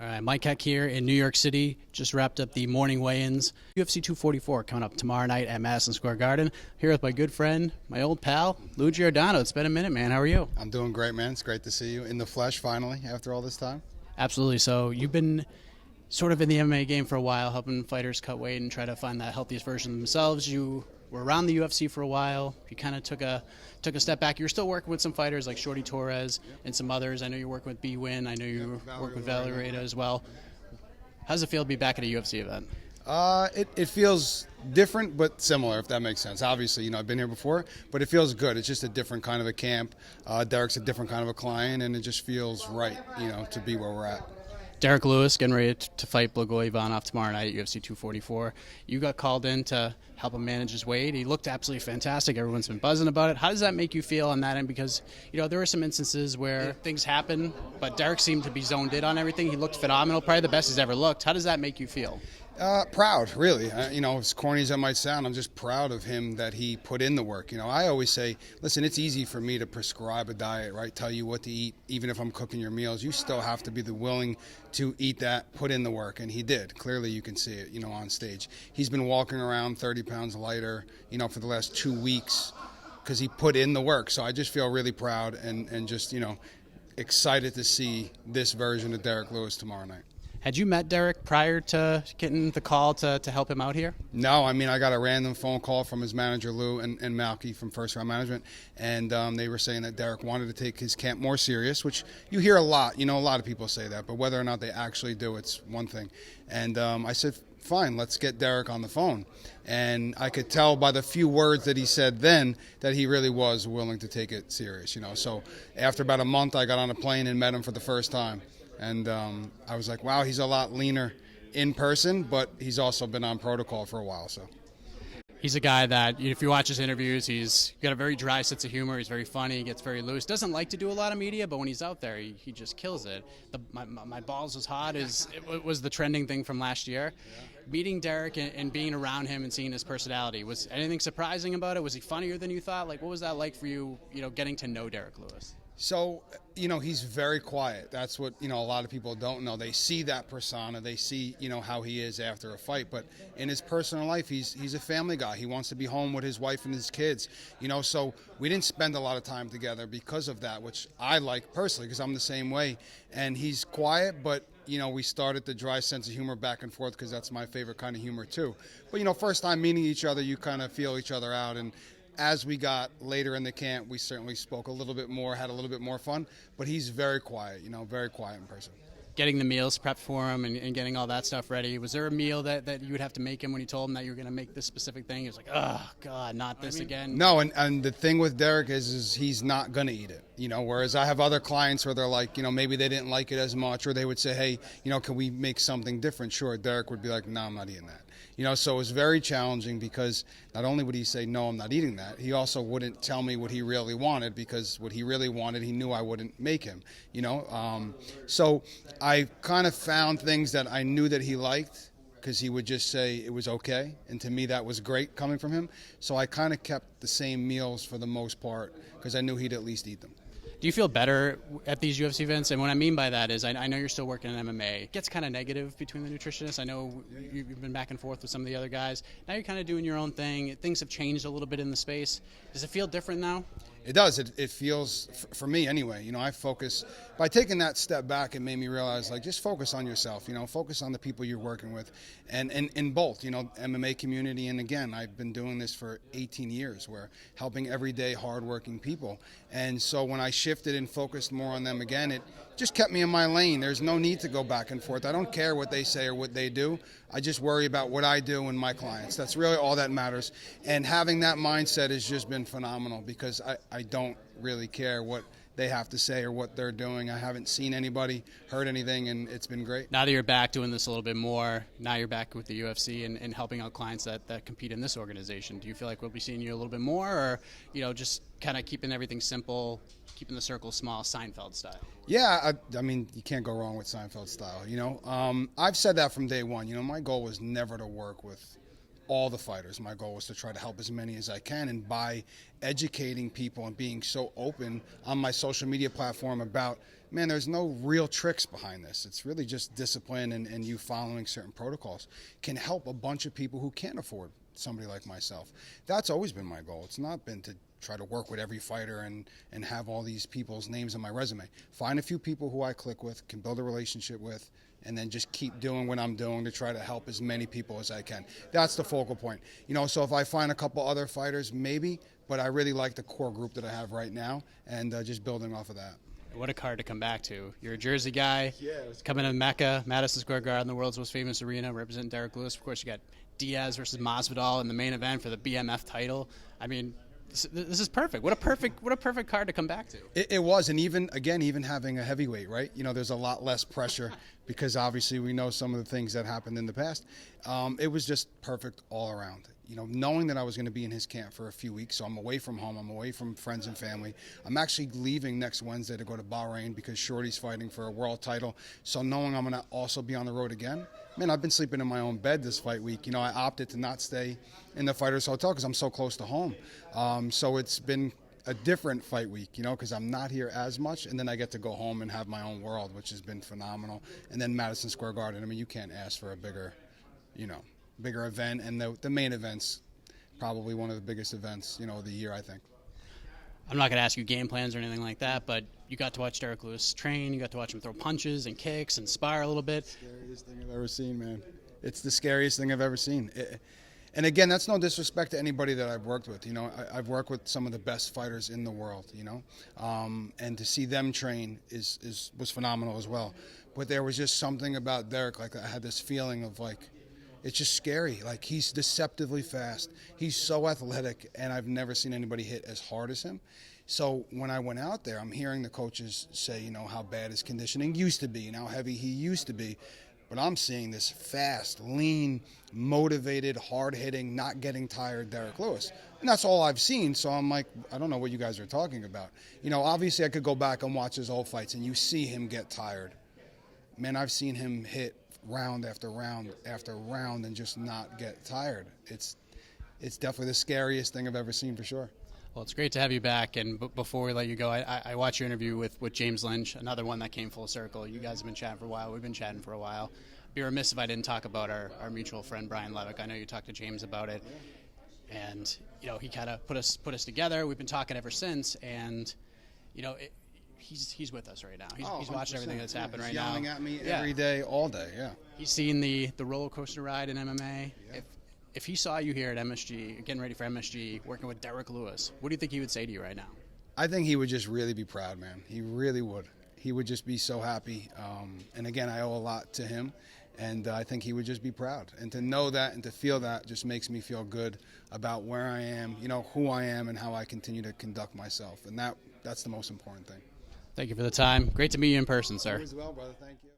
All right, Mike Heck here in New York City. Just wrapped up the morning weigh-ins. UFC 244 coming up tomorrow night at Madison Square Garden. Here with my good friend, my old pal, Lou Giordano. It's been a minute, man. How are you? I'm doing great, man. It's great to see you in the flesh finally after all this time. Absolutely. So you've been sort of in the MMA game for a while, helping fighters cut weight and try to find that healthiest version of themselves. You were around the UFC for a while. You kind of took a step back. You're still working with some fighters like Shorty Torres and some others. I know you're working with B-Win. I know you work with Valerita as well. How does it feel to be back at a UFC event? It feels different but similar, if that makes sense. Obviously, I've been here before, but it feels good. It's just a different kind of a camp. Derrick's a different kind of a client, and it just feels right, to be where we're at. Derrick Lewis getting ready to fight Blagoy Ivanov tomorrow night at UFC 244. You got called in to help him manage his weight. He looked absolutely fantastic. Everyone's been buzzing about it. How does that make you feel on that end? Because, there were some instances where things happen, but Derrick seemed to be zoned in on everything. He looked phenomenal, probably the best he's ever looked. How does that make you feel? Proud, really. As corny as that might sound, I'm just proud of him that he put in the work. I always say, listen, it's easy for me to prescribe a diet, right? Tell you what to eat, even if I'm cooking your meals. You still have to be willing to eat that, put in the work, and he did. Clearly, you can see it, on stage. He's been walking around 30 pounds lighter, for the last 2 weeks because he put in the work. So I just feel really proud and just, excited to see this version of Derrick Lewis tomorrow night. Had you met Derrick prior to getting the call to help him out here? No, I got a random phone call from his manager, Lou, and Malky from First Round Management, and they were saying that Derrick wanted to take his camp more serious, which you hear a lot. A lot of people say that, but whether or not they actually do, it's one thing. And I said, fine, let's get Derrick on the phone. And I could tell by the few words that he said then that he really was willing to take it serious, So after about a month, I got on a plane and met him for the first time. And I was like, wow, he's a lot leaner in person, but he's also been on protocol for a while. So he's a guy that, if you watch his interviews, he's got a very dry sense of humor. He's very funny. He gets very loose. Doesn't like to do a lot of media, but when he's out there, he just kills it. My balls was hot it was the trending thing from last year. Yeah. Meeting Derrick and being around him and seeing his personality, was anything surprising about it? Was he funnier than you thought? Like, what was that like for you, getting to know Derrick Lewis? So, he's very quiet. That's what, a lot of people don't know. They see that persona. They see, how he is after a fight. But in his personal life, he's a family guy. He wants to be home with his wife and his kids. So we didn't spend a lot of time together because of that, which I like personally because I'm the same way. And he's quiet, but, we started the dry sense of humor back and forth because that's my favorite kind of humor too. But, first time meeting each other, you kind of feel each other out. And as we got later in the camp, we certainly spoke a little bit more, had a little bit more fun, but he's very quiet, very quiet in person. Getting the meals prepped for him and getting all that stuff ready. Was there a meal that you would have to make him when you told him that you were going to make this specific thing? He was like, oh, God, not this again. No, and the thing with Derrick is he's not going to eat it, whereas I have other clients where they're like, maybe they didn't like it as much, or they would say, hey, can we make something different? Sure, Derrick would be like, no, I'm not eating that. So it was very challenging because not only would he say, no, I'm not eating that, he also wouldn't tell me what he really wanted because what he really wanted, he knew I wouldn't make him, So I kind of found things that I knew that he liked because he would just say it was okay. And to me, that was great coming from him. So I kind of kept the same meals for the most part because I knew he'd at least eat them. Do you feel better at these UFC events? And what I mean by that is I know you're still working in MMA. It gets kind of negative between the nutritionists. I know you've been back and forth with some of the other guys. Now you're kind of doing your own thing. Things have changed a little bit in the space. Does it feel different now? It does. It feels, for me anyway, I focus, by taking that step back, it made me realize, just focus on yourself, focus on the people you're working with. And in both, MMA community, and again, I've been doing this for 18 years, where helping everyday, hardworking people. And so when I shifted and focused more on them again, it just kept me in my lane. There's no need to go back and forth. I don't care what they say or what they do. I just worry about what I do and my clients. That's really all that matters. And having that mindset has just been phenomenal because I don't really care what they have to say or what they're doing. I haven't seen anybody, heard anything, and it's been great. Now that you're back doing this a little bit more, now you're back with the UFC and helping out clients that compete in this organization, do you feel like we'll be seeing you a little bit more, or just kind of keeping everything simple, keeping the circle small, Seinfeld style? Yeah, I mean, you can't go wrong with Seinfeld style, I've said that from day one. My goal was never to work with all the fighters. My goal was to try to help as many as I can, and by educating people and being so open on my social media platform about, man, there's no real tricks behind this. It's really just discipline and you following certain protocols can help a bunch of people who can't afford somebody like myself. That's always been my goal. It's not been to try to work with every fighter and have all these people's names on my resume. Find a few people who I click with, can build a relationship with, and then just keep doing what I'm doing to try to help as many people as I can. That's the focal point. So if I find a couple other fighters, maybe, but I really like the core group that I have right now, and just building off of that. What a card to come back to. You're a Jersey guy, coming to Mecca, Madison Square Garden, the world's most famous arena, representing Derrick Lewis. Of course, you got Diaz versus Masvidal in the main event for the BMF title. I mean, this is perfect. What a perfect card to come back to. It was, and even having a heavyweight, right? There's a lot less pressure because obviously we know some of the things that happened in the past. It was just perfect all around. Knowing that I was going to be in his camp for a few weeks, so I'm away from home, I'm away from friends and family. I'm actually leaving next Wednesday to go to Bahrain because Shorty's fighting for a world title. So knowing I'm going to also be on the road again, man, I've been sleeping in my own bed this fight week. I opted to not stay in the Fighters Hotel because I'm so close to home. So it's been a different fight week, because I'm not here as much, and then I get to go home and have my own world, which has been phenomenal. And then Madison Square Garden, I mean, you can't ask for a bigger event, and the main event's probably one of the biggest events, of the year, I think. I'm not going to ask you game plans or anything like that, but you got to watch Derrick Lewis train, you got to watch him throw punches and kicks and spar a little bit. Scariest thing I've ever seen, man. It's the scariest thing I've ever seen. And again, that's no disrespect to anybody that I've worked with. I've worked with some of the best fighters in the world, and to see them train was phenomenal as well. But there was just something about Derrick, like I had this feeling of like, it's just scary. Like, he's deceptively fast. He's so athletic, and I've never seen anybody hit as hard as him. So when I went out there, I'm hearing the coaches say, how bad his conditioning used to be and how heavy he used to be. But I'm seeing this fast, lean, motivated, hard-hitting, not getting tired Derrick Lewis. And that's all I've seen, so I'm like, I don't know what you guys are talking about. Obviously I could go back and watch his old fights, and you see him get tired. Man, I've seen him hit round after round after round and just not get tired. It's definitely the scariest thing I've ever seen, for sure. Well, it's great to have you back, and before we let you go, I watched your interview with James Lynch, another one that came full circle. You guys have been chatting for a while. We've been chatting for a while. I'd be remiss if I didn't talk about our mutual friend Brian Levick. I know you talked to James about it, and he kind of put us together. We've been talking ever since, and he's with us right now. He's watching everything that's happened right now. He's yelling at me every day, all day, yeah. He's seen the roller coaster ride in MMA. Yeah. If he saw you here at MSG, getting ready for MSG, working with Derrick Lewis, what do you think he would say to you right now? I think he would just really be proud, man. He really would. He would just be so happy. And again, I owe a lot to him, and I think he would just be proud. And to know that and to feel that just makes me feel good about where I am, who I am, and how I continue to conduct myself. And that's the most important thing. Thank you for the time. Great to meet you in person, sir. You as well, brother. Thank you.